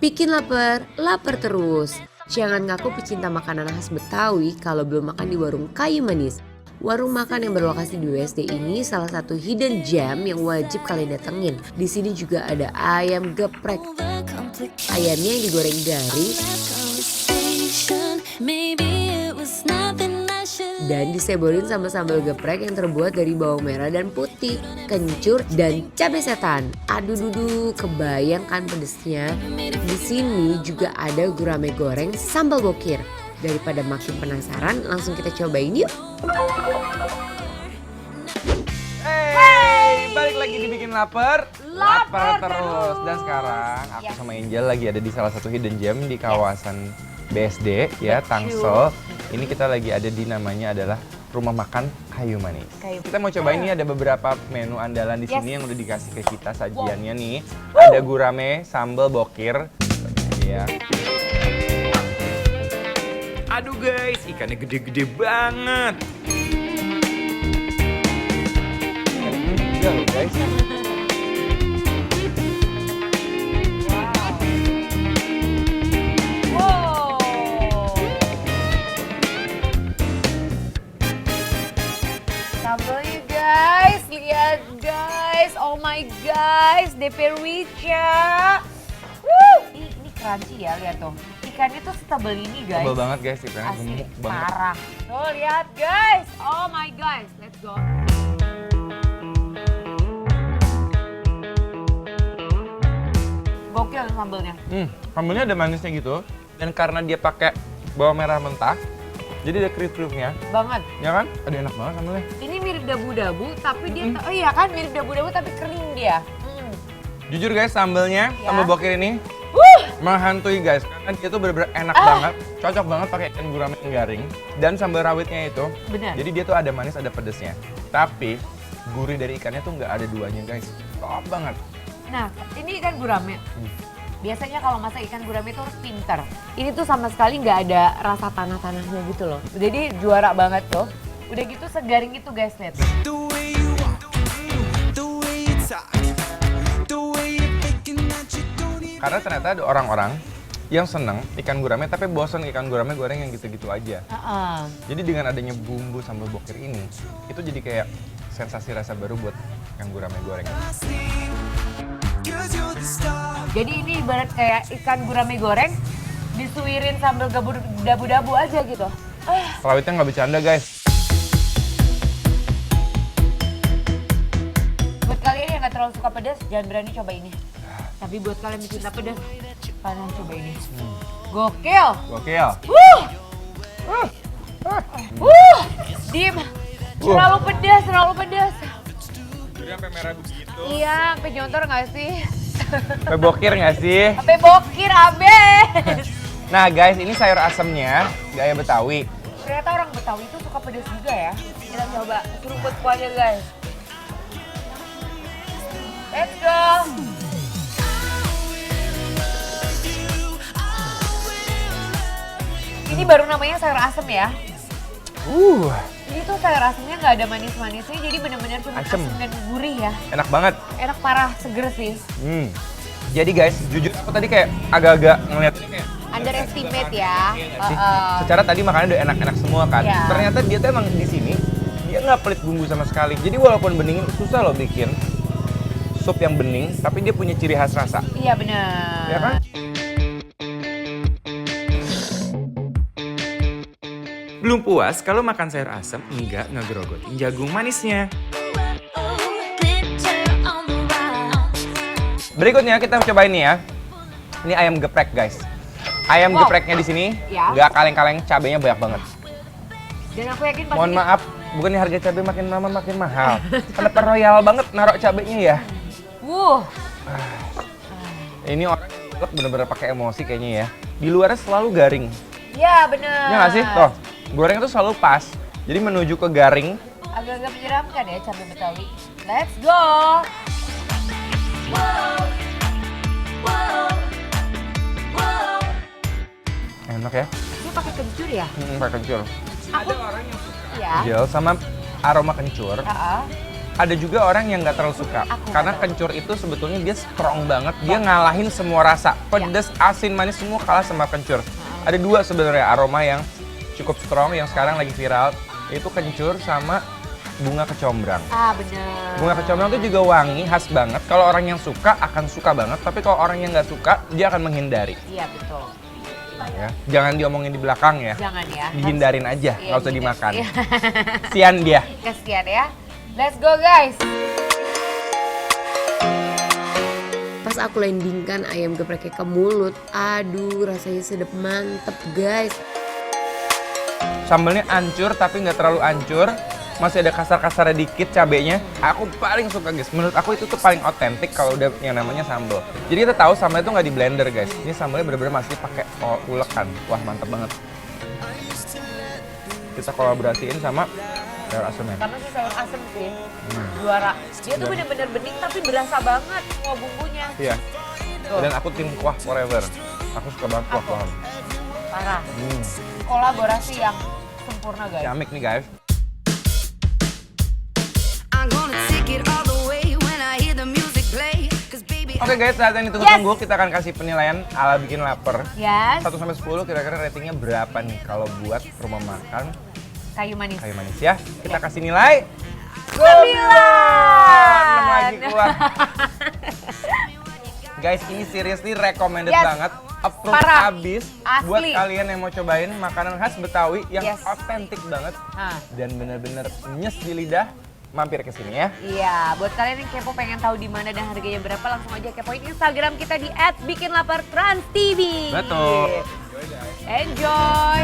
Bikin lapar, lapar terus. Jangan ngaku pecinta makanan khas Betawi kalau belum makan di warung Kayu Manis. Warung makan yang berlokasi di BSD ini salah satu hidden gem yang wajib kalian datengin. Di sini juga ada ayam geprek. Ayamnya yang digoreng garing dan disebolin sama sambal geprek yang terbuat dari bawang merah dan putih, kencur dan cabai setan. Aduh dudu, kebayang kan pedesnya. Di sini juga ada gurame goreng sambal bokir. Daripada makin penasaran, langsung kita cobain yuk. Hey, balik lagi dibikin lapar. Lapar terus. Dan sekarang aku sama Angel lagi ada di salah satu hidden gem di kawasan BSD ya, Tangsel. Ini kita lagi ada di namanya adalah Rumah Makan Kayu Manis. Kita mau cobain ini ada beberapa menu andalan di sini yang udah dikasih ke kita sajiannya nih. Ada gurame sambal bokir. Ya. Aduh guys, ikannya gede-gede banget. Ikannya loh guys. Sambalnya guys, lihat guys, oh my guys, DP Rica. Ini crunchy ya, lihat tuh. Ikannya tuh setebal ini guys. Tebal banget guys, ikannya Asli, gemuk banget. parah. Tuh lihat guys, oh my guys, let's go. Gokil sambalnya. Sambalnya ada manisnya gitu. Dan karena dia pakai bawang merah mentah, jadi ada kriuk-kriuknya. Banget. Ya kan? Aduh enak banget sambalnya. Ini mirip dabu-dabu tapi dia, oh iya kan mirip dabu-dabu tapi kering dia. Jujur guys, sambalnya, sambal bokir ini menghantui guys. Karena dia tuh bener-bener enak banget. Cocok banget pakai ikan gurame yang garing. Dan sambal rawitnya itu. Bener. Jadi dia tuh ada manis, ada pedesnya. Tapi gurih dari ikannya tuh nggak ada duanya guys. Top banget. Nah, ini ikan gurame. Biasanya kalau masak ikan gurame itu harus pinter. Ini tuh sama sekali nggak ada rasa tanah-tanahnya gitu loh. Jadi juara banget tuh. Udah gitu segaring itu guys, lihat. Karena ternyata ada orang-orang yang seneng ikan gurame tapi bosan ikan gurame goreng yang gitu-gitu aja. Jadi dengan adanya bumbu sambal bokir ini, itu jadi kayak sensasi rasa baru buat ikan gurame goreng. Jadi ini ibarat kayak ikan gurame goreng disuirin sambal dabu-dabu aja gitu. Rawitnya nggak bercanda guys. Buat kalian yang nggak terlalu suka pedas, jangan berani coba ini. Tapi buat kalian yang cinta pedas, kalian coba ini. Gokil. Gokil. Dim. Terlalu pedas, terlalu pedas. Jadi sampai merah begitu. Iya, sampai nyontor nggak sih? Sampai bokir nggak sih? Sampai bokir abis. Nah guys, ini sayur asemnya gaya Betawi. Ternyata orang Betawi itu suka pedas juga ya. Kita coba seruput kuahnya guys. Let's go. Ini baru namanya sayur asem ya. Ini tuh sayur asemnya nggak ada manis-manisnya, jadi benar-benar cuma asem dan gurih ya. Enak banget. Enak parah, seger sih. Jadi guys, jujur aku tadi kayak agak-agak ngeliat kayak Underestimate ya. secara tadi makannya udah enak-enak semua kan. Ya. Ternyata dia tuh emang di sini dia nggak pelit bumbu sama sekali. Jadi walaupun bening susah loh bikin sup yang bening, tapi dia punya ciri khas rasa. Iya benar. Ya kan? Belum puas kalau makan sayur asem enggak ngegerogotin jagung manisnya. Berikutnya kita coba ini ya. Ini ayam geprek guys. Ayam gepreknya di sini nggak kaleng-kaleng, cabenya banyak banget. Dan aku yakin pasti. Mohon maaf, bukannya harga cabai makin lama makin mahal. Kenapa royal banget naruh cabenya ya? Ini orang bener-bener pakai emosi kayaknya ya. Di luarnya selalu garing. Iya benar. Ya nggak sih? Tuh, goreng itu selalu pas. Jadi menuju ke garing. Agak-agak menyeramkan ya cabai Betawi. Let's go. Enak ya? Ini pakai kencur ya? Pakai kencur. Ada orang yang suka. Iya. Gel sama aroma kencur. ada juga orang yang nggak terlalu suka. Karena kencur itu sebetulnya dia strong banget, dia ngalahin semua rasa. Pedas, asin, manis semua kalah sama kencur. Ada dua sebenarnya aroma yang cukup strong yang sekarang lagi viral, yaitu kencur sama bunga kecombrang. Bener. Bunga kecombrang itu juga wangi, khas banget. Kalau orang yang suka akan suka banget, tapi kalau orang yang nggak suka, dia akan menghindari. Iya, betul. Ya. Jangan diomongin di belakang ya. Jangan ya. Dihindarin aja, Iya, nggak usah hindar. dimakan. Iya. Kasian dia. Kasian ya. Let's go guys. Pas aku landingkan ayam gepreknya ke mulut, aduh rasanya sedap mantep guys. Sambelnya ancur tapi nggak terlalu ancur. Masih ada kasar-kasarnya dikit cabenya. Aku paling suka guys. Menurut aku itu tuh paling otentik kalau udah yang namanya sambal. Jadi kita tahu sambal itu nggak di blender guys. Ini sambalnya bener-bener masih pakai ulekan. Wah mantep banget. Kita kolaborasiin sama sayur asemnya. Karena si sayur asem sih juara. Dia tuh bener-bener bening tapi berasa banget semua bumbunya. Iya. Dan aku tim kuah forever. Aku suka banget kuah-kuahan. Parah. Kolaborasi yang sempurna guys. Ciamik nih guys. Oke guys, saat yang ditunggu-tunggu kita akan kasih penilaian ala bikin lapar. Yes. 1-10 kira-kira ratingnya berapa nih kalau buat rumah makan Kayu manis. kayu manis ya? Kita kasih nilai 9. 6 lagi keluar. Guys, ini seriously recommended banget. Approve Parah. abis Asli. buat kalian yang mau cobain makanan khas Betawi yang Yes. otentik banget dan bener-bener nyes di lidah. Mampir ke sini ya. Iya, buat kalian yang kepo pengen tahu di mana dan harganya berapa, langsung aja kepoin Instagram kita di @bikinlapartransTV. Betul. Enjoy.